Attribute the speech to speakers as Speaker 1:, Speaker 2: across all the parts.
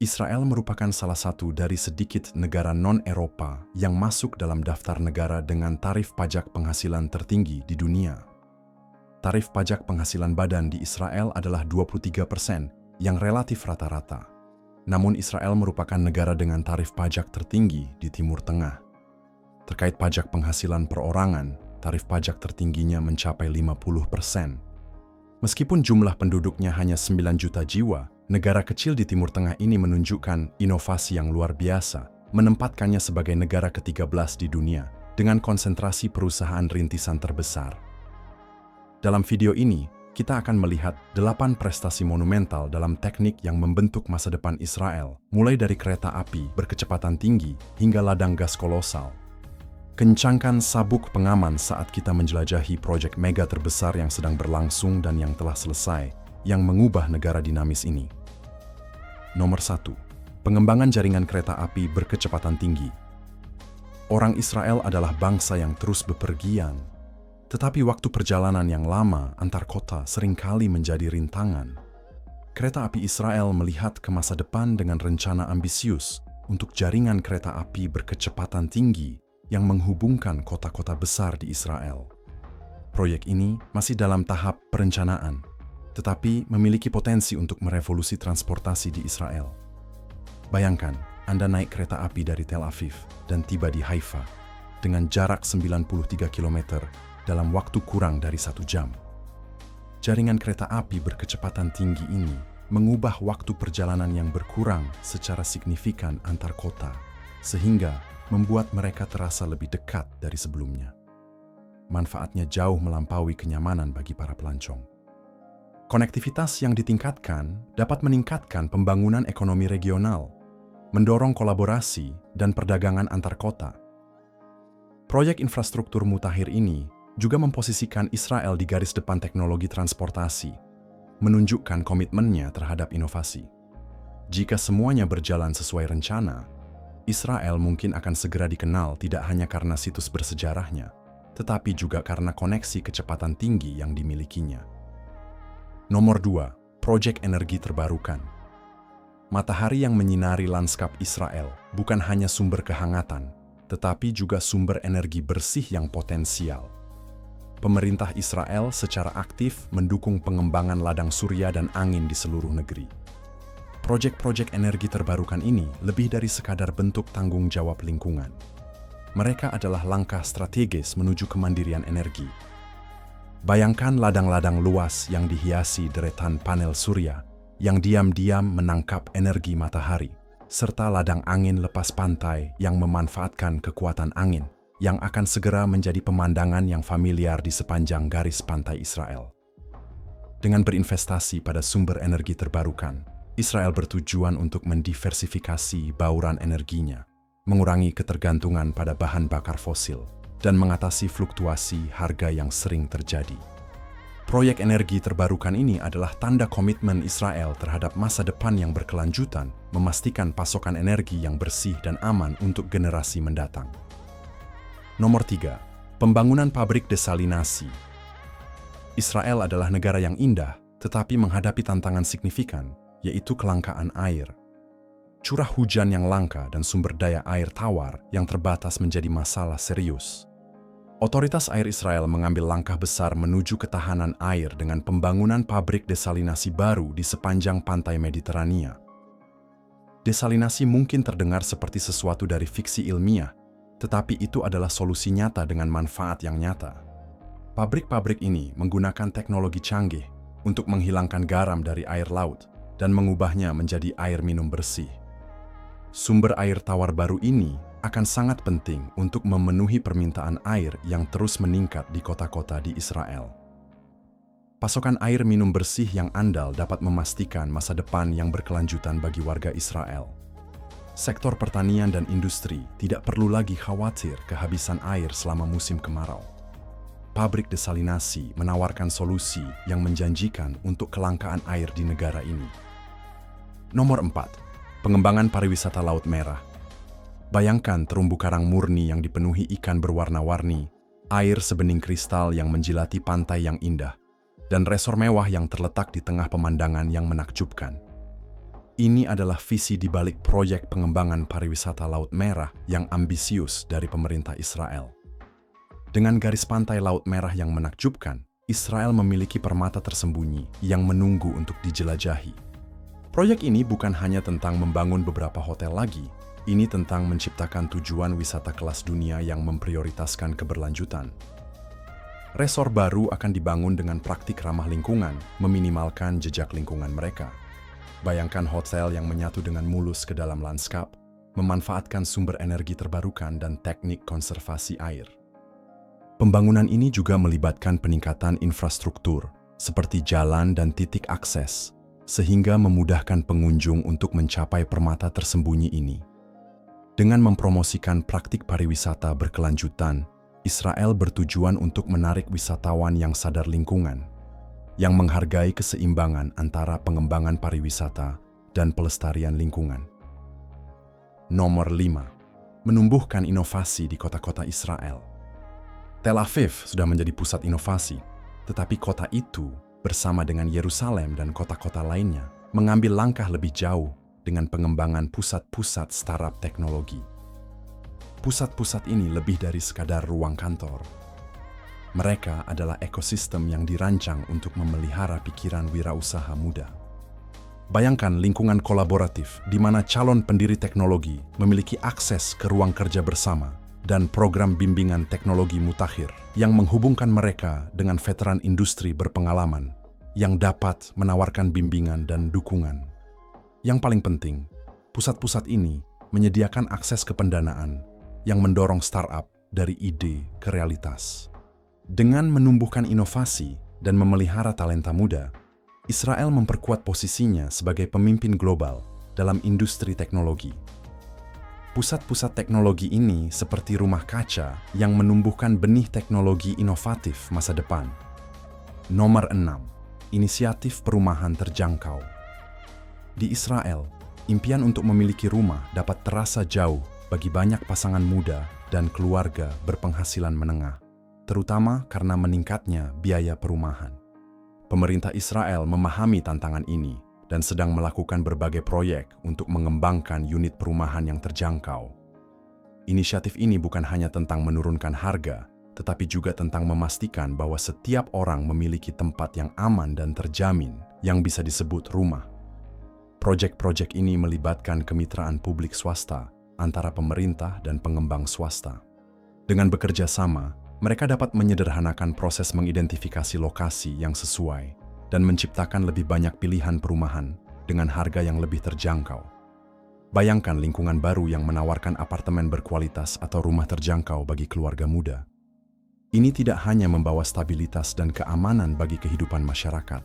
Speaker 1: Israel merupakan salah satu dari sedikit negara non-Eropa yang masuk dalam daftar negara dengan tarif pajak penghasilan tertinggi di dunia. Tarif pajak penghasilan badan di Israel adalah 23%, yang relatif rata-rata. Namun Israel merupakan negara dengan tarif pajak tertinggi di Timur Tengah. Terkait pajak penghasilan perorangan, tarif pajak tertingginya mencapai 50%. Meskipun jumlah penduduknya hanya 9 juta jiwa, negara kecil di Timur Tengah ini menunjukkan inovasi yang luar biasa, menempatkannya sebagai negara ke-13 di dunia dengan konsentrasi perusahaan rintisan terbesar. Dalam video ini, kita akan melihat 8 prestasi monumental dalam teknik yang membentuk masa depan Israel, mulai dari kereta api berkecepatan tinggi hingga ladang gas kolosal. Kencangkan sabuk pengaman saat kita menjelajahi proyek mega terbesar yang sedang berlangsung dan yang telah selesai, yang mengubah negara dinamis ini. Nomor 1. Pengembangan jaringan kereta api berkecepatan tinggi. Orang Israel adalah bangsa yang terus bepergian, tetapi waktu perjalanan yang lama antar kota seringkali menjadi rintangan. Kereta api Israel melihat ke masa depan dengan rencana ambisius untuk jaringan kereta api berkecepatan tinggi yang menghubungkan kota-kota besar di Israel. Proyek ini masih dalam tahap perencanaan, tetapi memiliki potensi untuk merevolusi transportasi di Israel. Bayangkan, Anda naik kereta api dari Tel Aviv dan tiba di Haifa dengan jarak 93 km dalam waktu kurang dari 1 jam. Jaringan kereta api berkecepatan tinggi ini mengubah waktu perjalanan yang berkurang secara signifikan antar kota, sehingga membuat mereka terasa lebih dekat dari sebelumnya. Manfaatnya jauh melampaui kenyamanan bagi para pelancong. Konektivitas yang ditingkatkan dapat meningkatkan pembangunan ekonomi regional, mendorong kolaborasi dan perdagangan antar kota. Proyek infrastruktur mutakhir ini juga memposisikan Israel di garis depan teknologi transportasi, menunjukkan komitmennya terhadap inovasi. Jika semuanya berjalan sesuai rencana, Israel mungkin akan segera dikenal tidak hanya karena situs bersejarahnya, tetapi juga karena koneksi kecepatan tinggi yang dimilikinya. Nomor 2. Proyek energi terbarukan. Matahari yang menyinari lanskap Israel bukan hanya sumber kehangatan, tetapi juga sumber energi bersih yang potensial. Pemerintah Israel secara aktif mendukung pengembangan ladang surya dan angin di seluruh negeri. Proyek-proyek energi terbarukan ini lebih dari sekadar bentuk tanggung jawab lingkungan. Mereka adalah langkah strategis menuju kemandirian energi. Bayangkan ladang-ladang luas yang dihiasi deretan panel surya yang diam-diam menangkap energi matahari, serta ladang angin lepas pantai yang memanfaatkan kekuatan angin yang akan segera menjadi pemandangan yang familiar di sepanjang garis pantai Israel. Dengan berinvestasi pada sumber energi terbarukan, Israel bertujuan untuk mendiversifikasi bauran energinya, mengurangi ketergantungan pada bahan bakar fosil, dan mengatasi fluktuasi harga yang sering terjadi. Proyek energi terbarukan ini adalah tanda komitmen Israel terhadap masa depan yang berkelanjutan, memastikan pasokan energi yang bersih dan aman untuk generasi mendatang. Nomor 3. Pembangunan pabrik desalinasi. Israel adalah negara yang indah, tetapi menghadapi tantangan signifikan, yaitu kelangkaan air. Curah hujan yang langka dan sumber daya air tawar yang terbatas menjadi masalah serius. Otoritas air Israel mengambil langkah besar menuju ketahanan air dengan pembangunan pabrik desalinasi baru di sepanjang pantai Mediterania. Desalinasi mungkin terdengar seperti sesuatu dari fiksi ilmiah, tetapi itu adalah solusi nyata dengan manfaat yang nyata. Pabrik-pabrik ini menggunakan teknologi canggih untuk menghilangkan garam dari air laut dan mengubahnya menjadi air minum bersih. Sumber air tawar baru ini akan sangat penting untuk memenuhi permintaan air yang terus meningkat di kota-kota di Israel. Pasokan air minum bersih yang andal dapat memastikan masa depan yang berkelanjutan bagi warga Israel. Sektor pertanian dan industri tidak perlu lagi khawatir kehabisan air selama musim kemarau. Pabrik desalinasi menawarkan solusi yang menjanjikan untuk kelangkaan air di negara ini. Nomor 4. Pengembangan pariwisata Laut Merah. Bayangkan terumbu karang murni yang dipenuhi ikan berwarna-warni, air sebening kristal yang menjilati pantai yang indah, dan resor mewah yang terletak di tengah pemandangan yang menakjubkan. Ini adalah visi di balik proyek pengembangan pariwisata Laut Merah yang ambisius dari pemerintah Israel. Dengan garis pantai Laut Merah yang menakjubkan, Israel memiliki permata tersembunyi yang menunggu untuk dijelajahi. Proyek ini bukan hanya tentang membangun beberapa hotel lagi, ini tentang menciptakan tujuan wisata kelas dunia yang memprioritaskan keberlanjutan. Resor baru akan dibangun dengan praktik ramah lingkungan, meminimalkan jejak lingkungan mereka. Bayangkan hotel yang menyatu dengan mulus ke dalam lanskap, memanfaatkan sumber energi terbarukan dan teknik konservasi air. Pembangunan ini juga melibatkan peningkatan infrastruktur, seperti jalan dan titik akses, sehingga memudahkan pengunjung untuk mencapai permata tersembunyi ini. Dengan mempromosikan praktik pariwisata berkelanjutan, Israel bertujuan untuk menarik wisatawan yang sadar lingkungan, yang menghargai keseimbangan antara pengembangan pariwisata dan pelestarian lingkungan. Nomor 5. Menumbuhkan inovasi di kota-kota Israel. Tel Aviv sudah menjadi pusat inovasi, tetapi kota itu bersama dengan Yerusalem dan kota-kota lainnya mengambil langkah lebih jauh dengan pengembangan pusat-pusat startup teknologi. Pusat-pusat ini lebih dari sekadar ruang kantor. Mereka adalah ekosistem yang dirancang untuk memelihara pikiran wirausaha muda. Bayangkan lingkungan kolaboratif di mana calon pendiri teknologi memiliki akses ke ruang kerja bersama dan program bimbingan teknologi mutakhir yang menghubungkan mereka dengan veteran industri berpengalaman yang dapat menawarkan bimbingan dan dukungan. Yang paling penting, pusat-pusat ini menyediakan akses ke pendanaan yang mendorong startup dari ide ke realitas. Dengan menumbuhkan inovasi dan memelihara talenta muda, Israel memperkuat posisinya sebagai pemimpin global dalam industri teknologi. Pusat-pusat teknologi ini seperti rumah kaca yang menumbuhkan benih teknologi inovatif masa depan. Nomor 6. Inisiatif perumahan terjangkau. Di Israel, impian untuk memiliki rumah dapat terasa jauh bagi banyak pasangan muda dan keluarga berpenghasilan menengah, terutama karena meningkatnya biaya perumahan. Pemerintah Israel memahami tantangan ini dan sedang melakukan berbagai proyek untuk mengembangkan unit perumahan yang terjangkau. Inisiatif ini bukan hanya tentang menurunkan harga, tetapi juga tentang memastikan bahwa setiap orang memiliki tempat yang aman dan terjamin yang bisa disebut rumah. Proyek-proyek ini melibatkan kemitraan publik swasta antara pemerintah dan pengembang swasta. Dengan bekerja sama, mereka dapat menyederhanakan proses mengidentifikasi lokasi yang sesuai dan menciptakan lebih banyak pilihan perumahan dengan harga yang lebih terjangkau. Bayangkan lingkungan baru yang menawarkan apartemen berkualitas atau rumah terjangkau bagi keluarga muda. Ini tidak hanya membawa stabilitas dan keamanan bagi kehidupan masyarakat,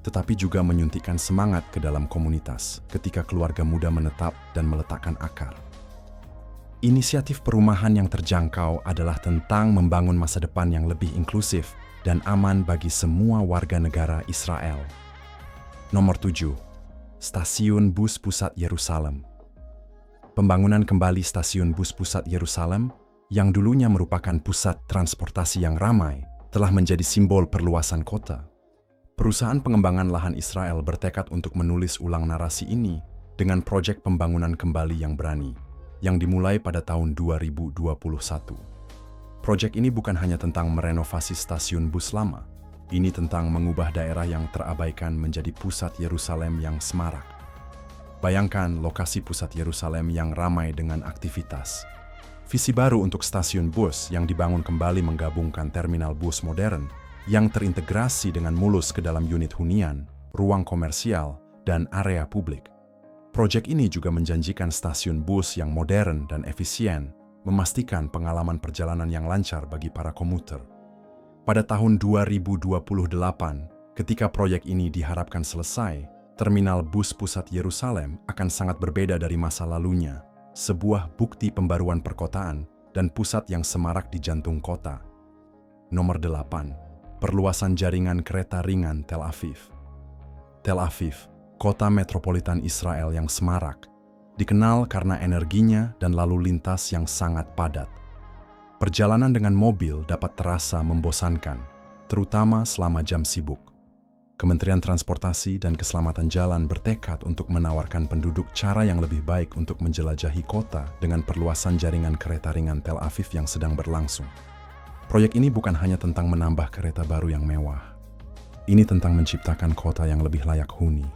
Speaker 1: tetapi juga menyuntikkan semangat ke dalam komunitas ketika keluarga muda menetap dan meletakkan akar. Inisiatif perumahan yang terjangkau adalah tentang membangun masa depan yang lebih inklusif dan aman bagi semua warga negara Israel. Nomor 7. Stasiun Bus Pusat Yerusalem. Pembangunan kembali Stasiun Bus Pusat Yerusalem, yang dulunya merupakan pusat transportasi yang ramai, telah menjadi simbol perluasan kota. Perusahaan pengembangan lahan Israel bertekad untuk menulis ulang narasi ini dengan proyek pembangunan kembali yang berani, yang dimulai pada tahun 2021. Proyek ini bukan hanya tentang merenovasi stasiun bus lama, ini tentang mengubah daerah yang terabaikan menjadi pusat Yerusalem yang semarak. Bayangkan lokasi pusat Yerusalem yang ramai dengan aktivitas. Visi baru untuk stasiun bus yang dibangun kembali menggabungkan terminal bus modern yang terintegrasi dengan mulus ke dalam unit hunian, ruang komersial, dan area publik. Proyek ini juga menjanjikan stasiun bus yang modern dan efisien, memastikan pengalaman perjalanan yang lancar bagi para komuter. Pada tahun 2028, ketika proyek ini diharapkan selesai, terminal bus pusat Yerusalem akan sangat berbeda dari masa lalunya, sebuah bukti pembaruan perkotaan dan pusat yang semarak di jantung kota. Nomor 8. Perluasan jaringan kereta ringan Tel Aviv. Tel Aviv, kota metropolitan Israel yang semarak, dikenal karena energinya dan lalu lintas yang sangat padat. Perjalanan dengan mobil dapat terasa membosankan, terutama selama jam sibuk. Kementerian Transportasi dan Keselamatan Jalan bertekad untuk menawarkan penduduk cara yang lebih baik untuk menjelajahi kota dengan perluasan jaringan kereta ringan Tel Aviv yang sedang berlangsung. Proyek ini bukan hanya tentang menambah kereta baru yang mewah. Ini tentang menciptakan kota yang lebih layak huni.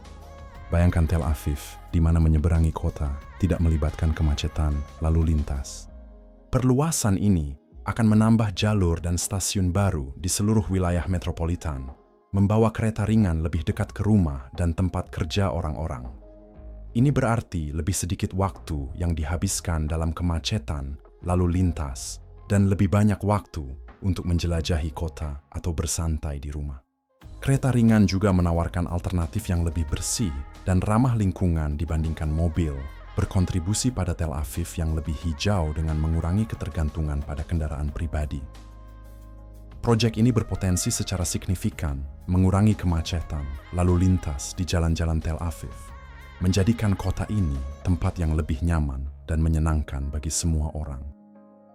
Speaker 1: Bayangkan Tel Aviv, di mana menyeberangi kota tidak melibatkan kemacetan lalu lintas. Perluasan ini akan menambah jalur dan stasiun baru di seluruh wilayah metropolitan, membawa kereta ringan lebih dekat ke rumah dan tempat kerja orang-orang. Ini berarti lebih sedikit waktu yang dihabiskan dalam kemacetan, lalu lintas, dan lebih banyak waktu untuk menjelajahi kota atau bersantai di rumah. Kereta ringan juga menawarkan alternatif yang lebih bersih dan ramah lingkungan dibandingkan mobil, berkontribusi pada Tel Aviv yang lebih hijau dengan mengurangi ketergantungan pada kendaraan pribadi. Proyek ini berpotensi secara signifikan mengurangi kemacetan lalu lintas di jalan-jalan Tel Aviv, menjadikan kota ini tempat yang lebih nyaman dan menyenangkan bagi semua orang.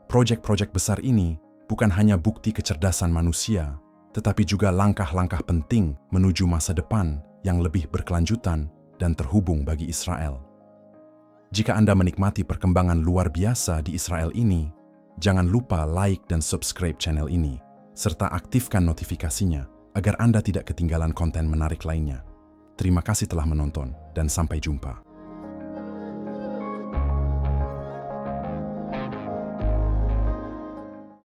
Speaker 1: Proyek-proyek besar ini bukan hanya bukti kecerdasan manusia, tetapi juga langkah-langkah penting menuju masa depan yang lebih berkelanjutan dan terhubung bagi Israel. Jika Anda menikmati perkembangan luar biasa di Israel ini, jangan lupa like dan subscribe channel ini, serta aktifkan notifikasinya agar Anda tidak ketinggalan konten menarik lainnya. Terima kasih telah menonton dan sampai jumpa.